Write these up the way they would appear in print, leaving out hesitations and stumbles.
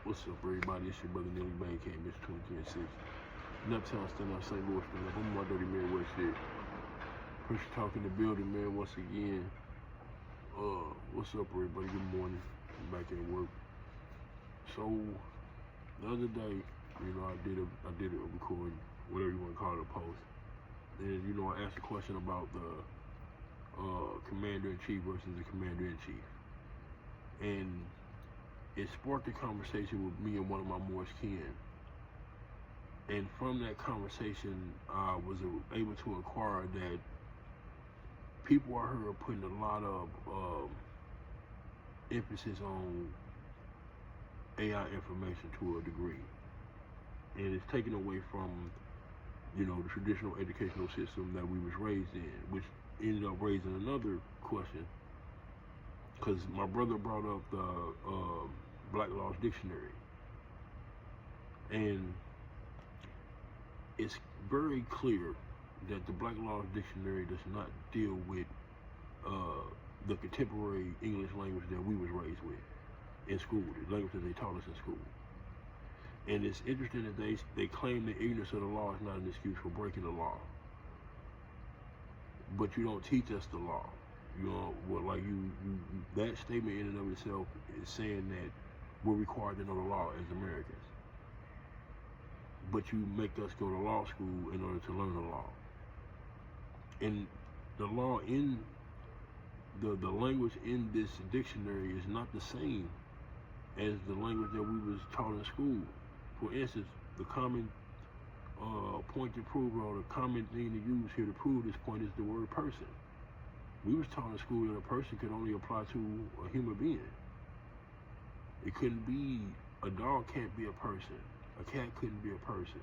What's up, everybody? It's your brother Nelly Bankhead, Mr. 23 and 6. Uptown, stand up, St. Louis, stand up. I'm my Dirty Midwest shit. Push Talk in the building, man, once again. What's up, everybody? Good morning. I'm back at work. So, the other day, I did a recording, whatever you want to call it, a post. And, I asked a question about the Commander-in-Chief versus the Commander-in-Chief. And it sparked a conversation with me and one of my Morris kin. And from that conversation, I was able to inquire that people out here are putting a lot of emphasis on AI information to a degree. And it's taken away from, the traditional educational system that we was raised in, which ended up raising another question. Because my brother brought up the Black Laws Dictionary, and it's very clear that the Black Laws Dictionary does not deal with the contemporary English language that we was raised with in school, the language that they taught us in school. And it's interesting that they claim that ignorance of the law is not an excuse for breaking the law, but you don't teach us the law. That statement in and of itself is saying that we're required to know the law as Americans. But you make us go to law school in order to learn the law. And the law in the language in this dictionary is not the same as the language that we was taught in school. For instance, the common point to prove, or the common thing to use here to prove this point, is the word person. We was taught in school that a person could only apply to a human being. It couldn't be, a dog can't be a person. A cat couldn't be a person.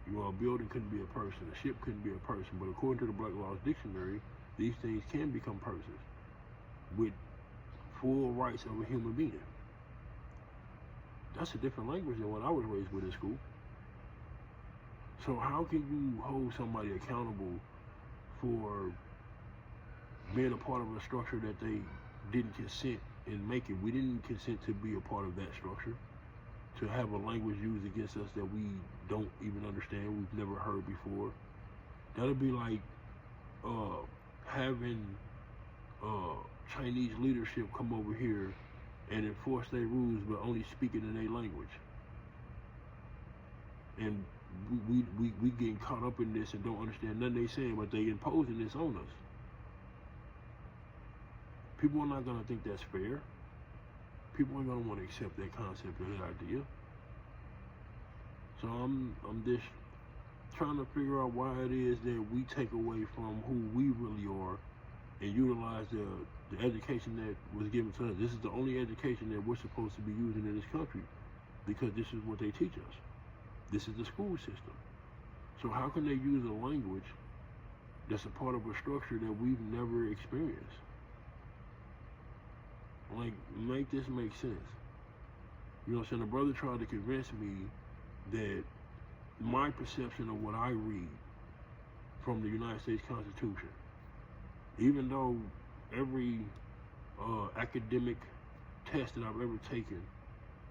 A building couldn't be a person. A ship couldn't be a person. But according to the Black Laws Dictionary, these things can become persons with full rights of a human being. That's a different language than what I was raised with in school. So how can you hold somebody accountable for being a part of a structure that they didn't consent in making? We didn't consent to be a part of that structure, to have a language used against us that we don't even understand, we've never heard before. That'll be like having Chinese leadership come over here and enforce their rules, but only speaking in their language. And we getting caught up in this and don't understand nothing they saying, but they imposing this on us. People are not gonna think that's fair. People ain't gonna want to accept that concept or that idea. So I'm just trying to figure out why it is that we take away from who we really are and utilize the education that was given to us. This is the only education that we're supposed to be using in this country, because this is what they teach us. This is the school system. So how can they use a language that's a part of a structure that we've never experienced? Like, make this make sense. So the brother tried to convince me that my perception of what I read from the United States Constitution, even though every academic test that I've ever taken,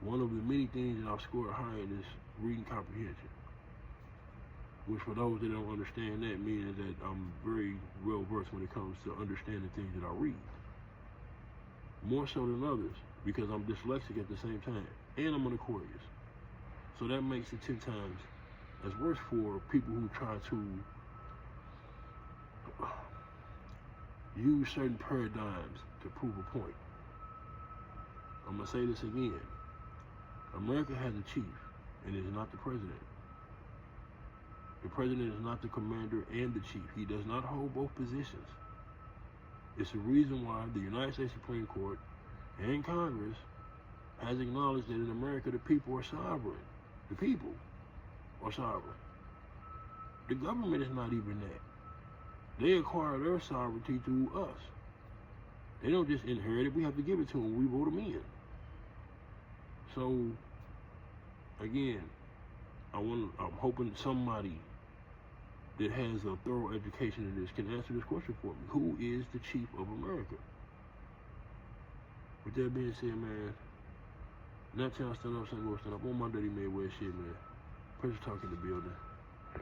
one of the many things that I've scored high in is reading comprehension, which for those that don't understand that means that I'm very well versed when it comes to understanding things that I read. More so than others, because I'm dyslexic at the same time, and I'm an Aquarius. So that makes it 10 times as worse for people who try to use certain paradigms to prove a point. I'm gonna say this again. America has a chief, and it is not the president. The president is not the commander and the chief. He does not hold both positions. It's the reason why the United States Supreme Court and Congress has acknowledged that in America the people are sovereign. The people are sovereign. The government is not even that. They acquire their sovereignty through us. They don't just inherit it, we have to give it to them. We vote them in. So, again, I'm hoping somebody that has a thorough education in this can answer this question for me. Who is the chief of America? With that being said, man, Next time I stand up, stand up on my Dirty Midwest shit, man. Pressure Talk in the building.